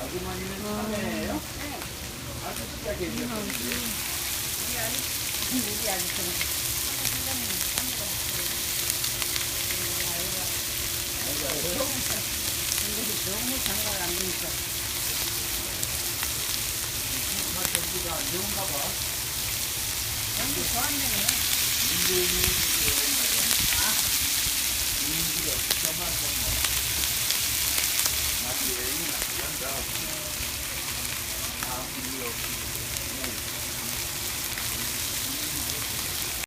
아주머니는 참외예요? 네. 아주 특이하게 생겼어요. 우리 아저씨는 너무 장가를 안 되니까. 전기가 안 좋은가 봐. 전기 좋았네요. 민들이 민들이 없어만 정말. 나도 여행이 나간다. 아, 민들이 없어.